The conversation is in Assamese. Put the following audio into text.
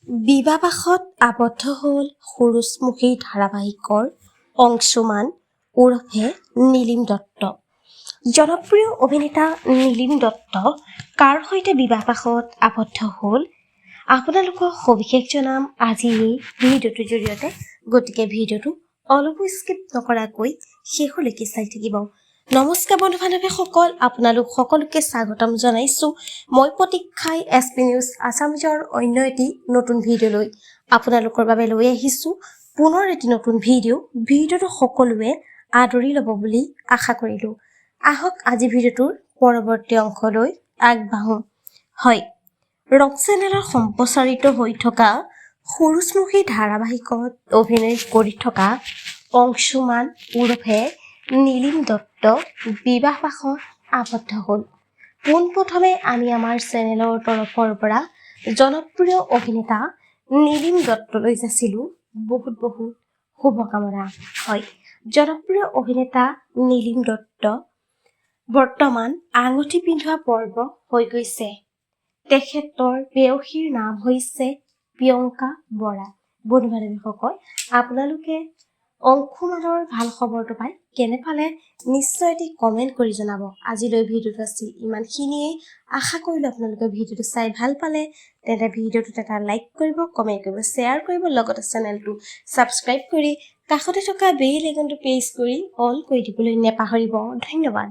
বিবাহপাশত আবদ্ধ হ'ল surujmukhi ধাৰাবাহিকৰ অংশুমান ওৰফে নিলিম দত্ত। জনপ্ৰিয় অভিনেতা নিলিম দত্ত কাৰ সৈতে বিবাহপাশত আবদ্ধ হ'ল আপোনালোকক সবিশেষ জনাম আজি এই ভিডিঅ'টোৰ জৰিয়তে। গতিকে ভিডিঅ'টো অলপো স্কিপ নকৰাকৈ শেষলৈকে চাই থাকিব। নমস্কাৰ বন্ধু বান্ধৱীসকল, আপোনালোক সকলোকে স্বাগতম জনাইছোঁ। মই প্ৰতীক্ষাই SP নিউজ আছামিজৰ অন্য এটি নতুন ভিডিঅ' লৈ আপোনালোকৰ বাবে লৈ আহিছোঁ পুনৰ এটি নতুন ভিডিঅ'টো সকলোৱে আদৰি ল'ব বুলি আশা কৰিলোঁ। আহক আজি ভিডিঅ'টোৰ পৰৱৰ্তী অংশলৈ আগবাঢ়ো। হয়, ৰক চেনেলত সম্প্ৰচাৰিত হৈ থকা surujmukhi ধাৰাবাহিকত অভিনয় কৰি থকা অংশুমান ওৰফে নিলিম দত্ত বিবাহপাশত আবদ্ধ হ'ল। পোনপ্ৰথমে আমি আমাৰ চেনেলৰ তৰফৰ পৰা জনপ্ৰিয় অভিনেতা নিলিম দত্তলৈ যাচিলোঁ বহুত শুভকামনা। হয়, জনপ্ৰিয় অভিনেতা নিলিম দত্ত বৰ্তমান আঙুঠি পিন্ধোৱা পৰ্ব হৈ গৈছে। তেখেতৰ পেয়সীৰ নাম হৈছে প্ৰিয়ংকা বৰা। বন্ধু বান্ধৱীসকল, আপোনালোকে অংশুমানৰ ভাল খবৰটো পাই কেনে পালে নিশ্চয় এটি কমেণ্ট কৰি জনাব। আজিলৈ ভিডিঅ'টো আছিল ইমানখিনিয়েই। আশা কৰিলোঁ আপোনালোকে ভিডিঅ'টো চাই ভাল পালে। তেন্তে ভিডিঅ'টোত এটা লাইক কৰিব, কমেণ্ট কৰিব, শ্বেয়াৰ কৰিব, লগতে চেনেলটো ছাবস্ক্ৰাইব কৰি কাষতে থকা বেল আইকনটো প্ৰেছ কৰি অল কৰি দিবলৈ নেপাহৰিব। ধন্যবাদ।